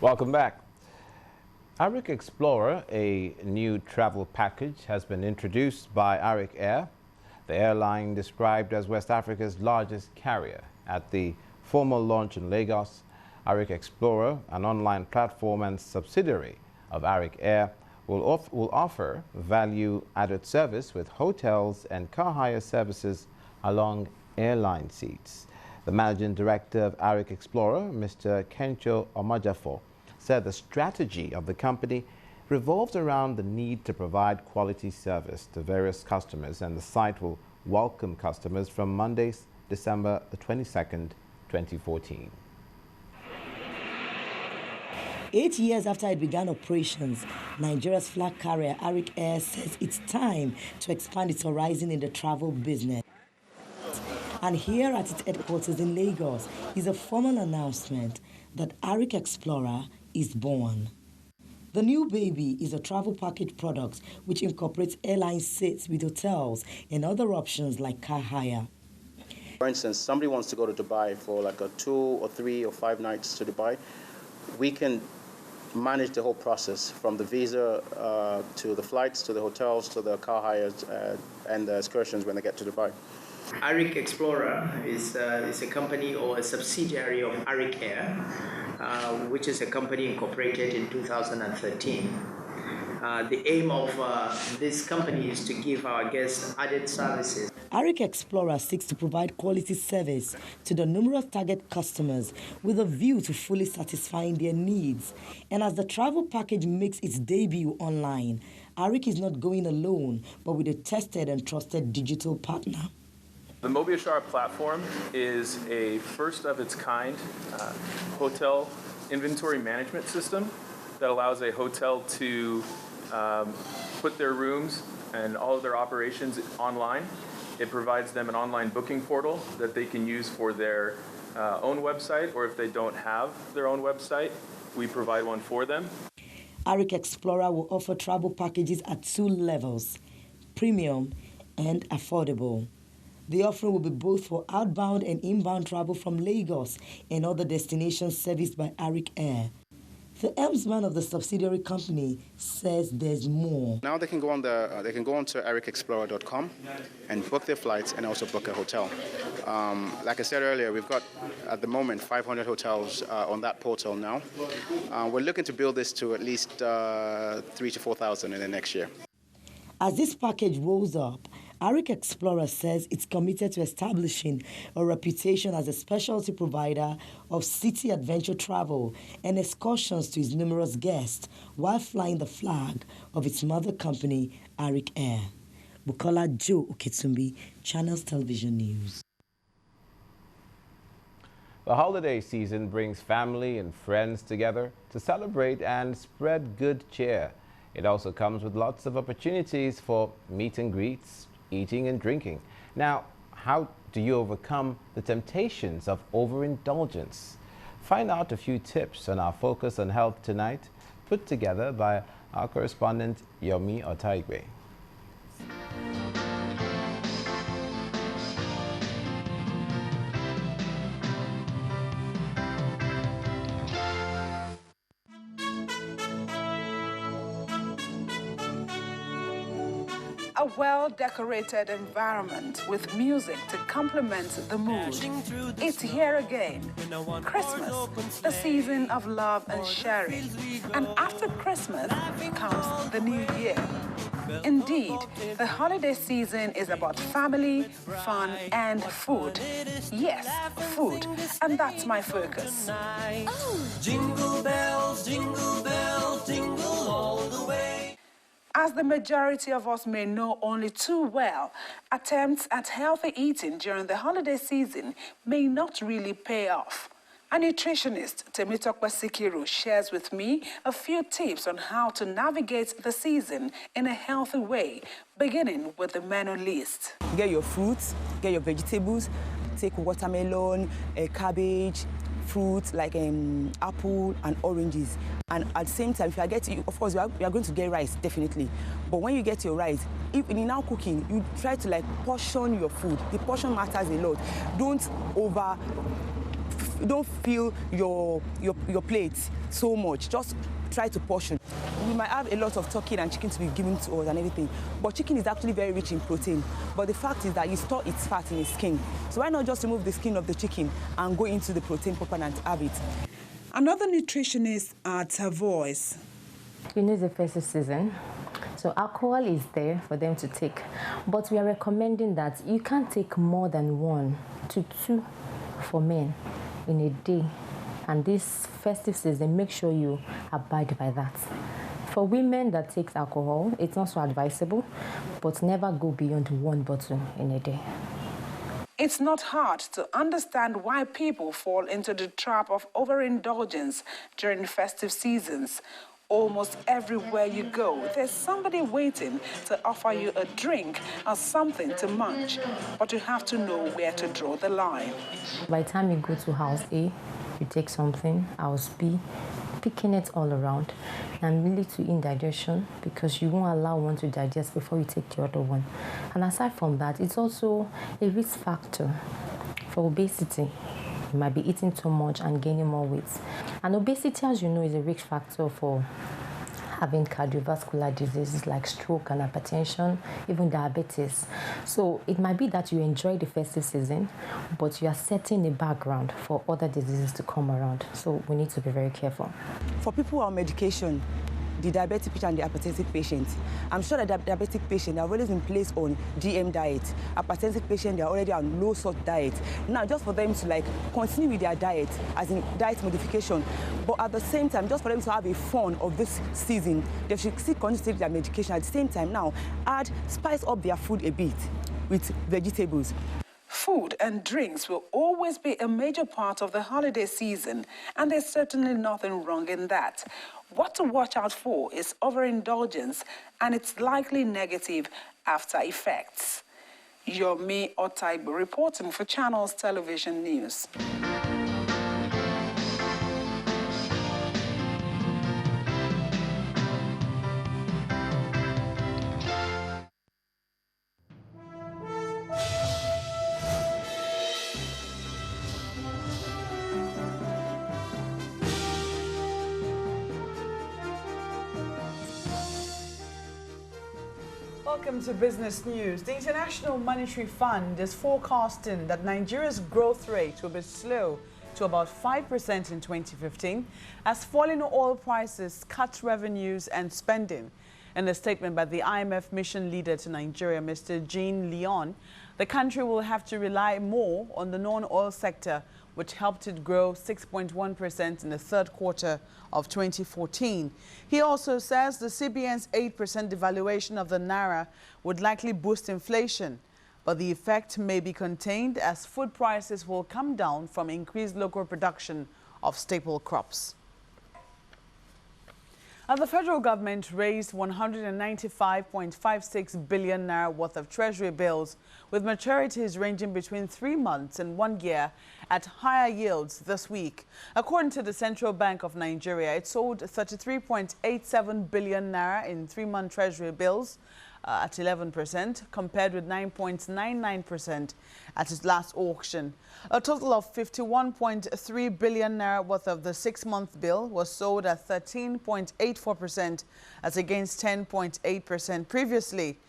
Welcome back. Arik Explorer, a new travel package, has been introduced by Arik Air, the airline described as West Africa's largest carrier. At the formal launch in Lagos, Arik Explorer, an online platform and subsidiary of Arik Air, will offer value-added service with hotels and car hire services along airline seats. The managing director of Arik Explorer, Mr. Kencho Omajafo, said the strategy of the company revolves around the need to provide quality service to various customers, and the site will welcome customers from Monday, December the 22nd, 2014. 8 years after it began operations, Nigeria's flag carrier Arik Air says it's time to expand its horizon in the travel business. And here at its headquarters in Lagos is a formal announcement that Arik Explorer is born. The new baby is a travel package product which incorporates airline seats with hotels and other options like car hire. For instance, somebody wants to go to Dubai for like a 2 or 3 or 5 nights to Dubai. We can manage the whole process from the visa to the flights, to the hotels, to the car hires and the excursions when they get to Dubai. Arik Explorer is a company or a subsidiary of Arik Air, which is a company incorporated in 2013. The aim of this company is to give our guests added services. Arik Explorer seeks to provide quality service to the numerous target customers with a view to fully satisfying their needs. And as the travel package makes its debut online, Arik is not going alone, but with a tested and trusted digital partner. The Mobiashara platform is a first-of-its-kind hotel inventory management system that allows a hotel to put their rooms and all of their operations online. It provides them an online booking portal that they can use for their own website, or if they don't have their own website, we provide one for them. Arik Explorer will offer travel packages at 2 levels, premium and affordable. The offering will be both for outbound and inbound travel from Lagos and other destinations serviced by Arik Air. The helmsman of the subsidiary company says there's more. Now they can go on to arikexplorer.com and book their flights and also book a hotel. Like I said earlier, we've got at the moment 500 hotels on that portal now. We're looking to build this to at least 3,000 to 4,000 in the next year. As this package rolls up, Arik Explorer says it's committed to establishing a reputation as a specialty provider of city adventure travel and excursions to its numerous guests while flying the flag of its mother company, Arik Air. Bukola Joe Oketsumbi, Channels Television News. The holiday season brings family and friends together to celebrate and spread good cheer. It also comes with lots of opportunities for meet and greets, eating and drinking. Now, how do you overcome the temptations of overindulgence? Find out a few tips on our Focus on Health tonight, put together by our correspondent Yomi Otaigwe. A well-decorated environment with music to complement the mood. It's here again. Christmas, the season of love and sharing. And after Christmas comes the new year. Indeed, the holiday season is about family, fun, and food. Yes, food. And that's my focus. Oh. Jingle bells, jingle all the way. As the majority of us may know only too well, attempts at healthy eating during the holiday season may not really pay off. A nutritionist, Temitokwa Sikiru, shares with me a few tips on how to navigate the season in a healthy way, beginning with the menu list. Get your fruits, get your vegetables, take watermelon, cabbage, fruits like apple and oranges. And at the same time, if you get, of course, you are going to get rice, definitely. But when you get your rice, if in now cooking, you try to portion your food. The portion matters a lot. Don't don't fill your plate so much. Just try to portion. We might have a lot of turkey and chicken to be given to us and everything, but chicken is actually very rich in protein. But the fact is that you store its fat in its skin. So why not just remove the skin of the chicken and go into the protein proper and have it? Another nutritionist at her voice. You know, it's the festive season, so alcohol is there for them to take, but we are recommending that you can't take more than 1 to 2 for men in a day. And this festive season, make sure you abide by that. For women that takes alcohol, it's not so advisable, but never go beyond 1 bottle in a day. It's not hard to understand why people fall into the trap of overindulgence during festive seasons. Almost everywhere you go, there's somebody waiting to offer you a drink or something to munch, but you have to know where to draw the line. By the time you go to house A, you take something, house B, picking it all around, and lead to indigestion because you won't allow one to digest before you take the other one. And aside from that, it's also a risk factor for obesity. You might be eating too much and gaining more weight. And obesity, as you know, is a risk factor for having cardiovascular diseases like stroke and hypertension, even diabetes. So it might be that you enjoy the festive season, but you are setting the background for other diseases to come around. So we need to be very careful. For people who are on medication, the diabetic patient and the hypertensive patient, I'm sure that the diabetic patient are always in place on DM diet. Hypertensive patient, they are already on low salt diet. Now, just for them to continue with their diet, as in diet modification, but at the same time, just for them to have a fun of this season, they should still continue to take their medication. At the same time, now, spice up their food a bit with vegetables. Food and drinks will always be a major part of the holiday season, and there's certainly nothing wrong in that. What to watch out for is overindulgence and its likely negative after effects. Yomi Otaibu reporting for Channels Television News. Welcome to Business News. The International Monetary Fund is forecasting that Nigeria's growth rate will be slow to about 5% in 2015 as falling oil prices cut revenues and spending. In a statement by the IMF mission leader to Nigeria, Mr. Jean Leon, the country will have to rely more on the non-oil sector, which helped it grow 6.1% in the third quarter of 2014. He also says the CBN's 8% devaluation of the Naira would likely boost inflation, but the effect may be contained as food prices will come down from increased local production of staple crops. The federal government raised 195.56 billion naira worth of treasury bills with maturities ranging between 3 months and 1 year at higher yields this week. According to the Central Bank of Nigeria, it sold 33.87 billion naira in 3-month treasury bills at 11%, compared with 9.99% at its last auction. A total of 51.3 billion naira worth of the 6-month bill was sold at 13.84% as against 10.8% previously.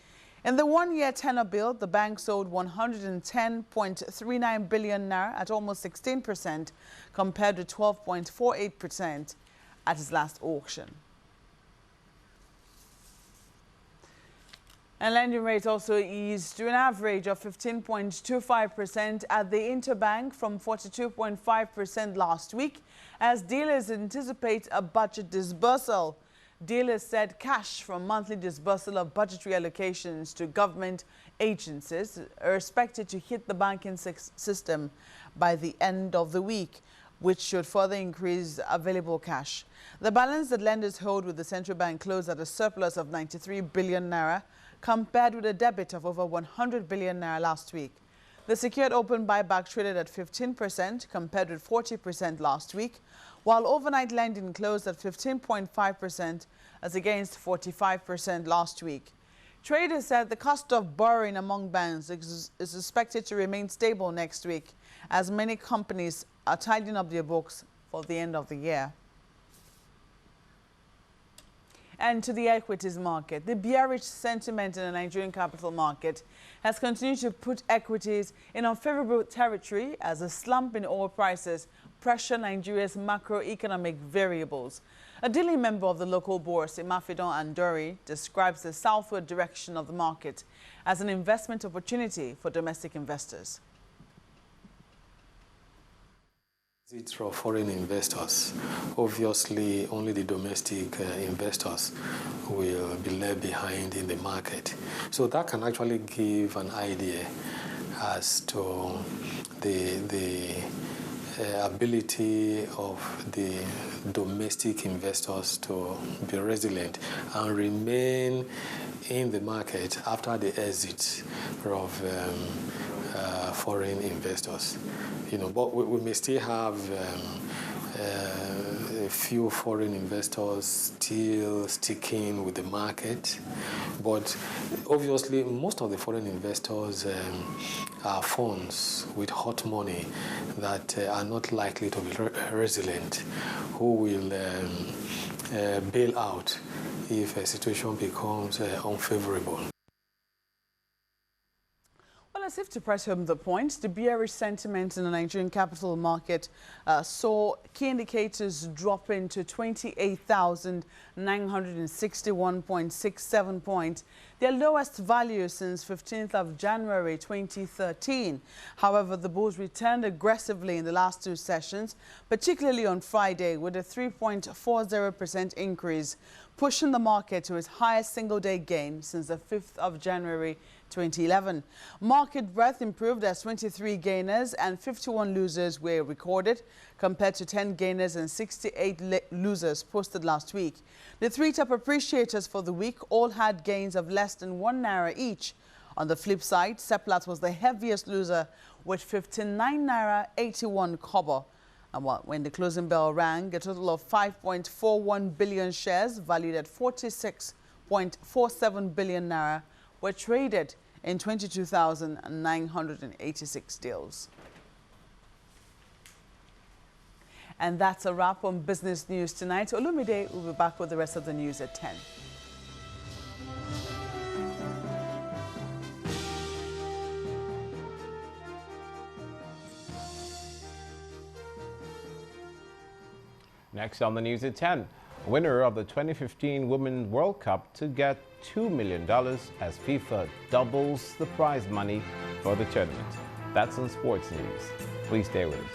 In the 1-year tenor bill, the bank sold 110.39 billion naira at almost 16%, compared to 12.48% at its last auction. And lending rates also eased to an average of 15.25% at the interbank from 42.5% last week as dealers anticipate a budget disbursal. Dealers said cash from monthly disbursal of budgetary allocations to government agencies are expected to hit the banking system by the end of the week, which should further increase available cash. The balance that lenders hold with the central bank closed at a surplus of 93 billion naira, compared with a debit of over 100 billion naira last week. The secured open buyback traded at 15%, compared with 40% last week, while overnight lending closed at 15.5% as against 45% last week. Traders said the cost of borrowing among banks is expected to remain stable next week, as many companies are tidying up their books for the end of the year. And to the equities market, the bearish sentiment in the Nigerian capital market has continued to put equities in unfavorable territory as a slump in oil prices pressure Nigeria's macroeconomic variables. A daily member of the local bourse, Imafidon Andori, describes the southward direction of the market as an investment opportunity for domestic investors. It's for foreign investors. Obviously, only the domestic investors will be left behind in the market. So that can actually give an idea as to the ability of the domestic investors to be resilient and remain in the market after the exit of foreign investors. But we may still have a few foreign investors still sticking with the market. But obviously, most of the foreign investors are funds with hot money that are not likely to be resilient, who will bail out if a situation becomes unfavorable. Well, as if to press home the point, the bearish sentiment in the Nigerian capital market saw key indicators drop into 28,961.67 points, their lowest value since 15th of January 2013. However, the bulls returned aggressively in the last two sessions, particularly on Friday, with a 3.40% increase, pushing the market to its highest single-day gain since the 5th of January 2011. Market breadth improved as 23 gainers and 51 losers were recorded, compared to 10 gainers and 68 losers posted last week. The three top appreciators for the week all had gains of less than 1 naira each. On the flip side, Seplat was the heaviest loser with 59 naira 81 kobo. And when the closing bell rang, a total of 5.41 billion shares valued at 46.47 billion naira were traded in 22,986 deals. And that's a wrap on business news tonight. Olumide will be back with the rest of the news at 10. Next on the news at 10, winner of the 2015 Women's World Cup to get $2 million as FIFA doubles the prize money for the tournament. That's on sports news. Please stay with us.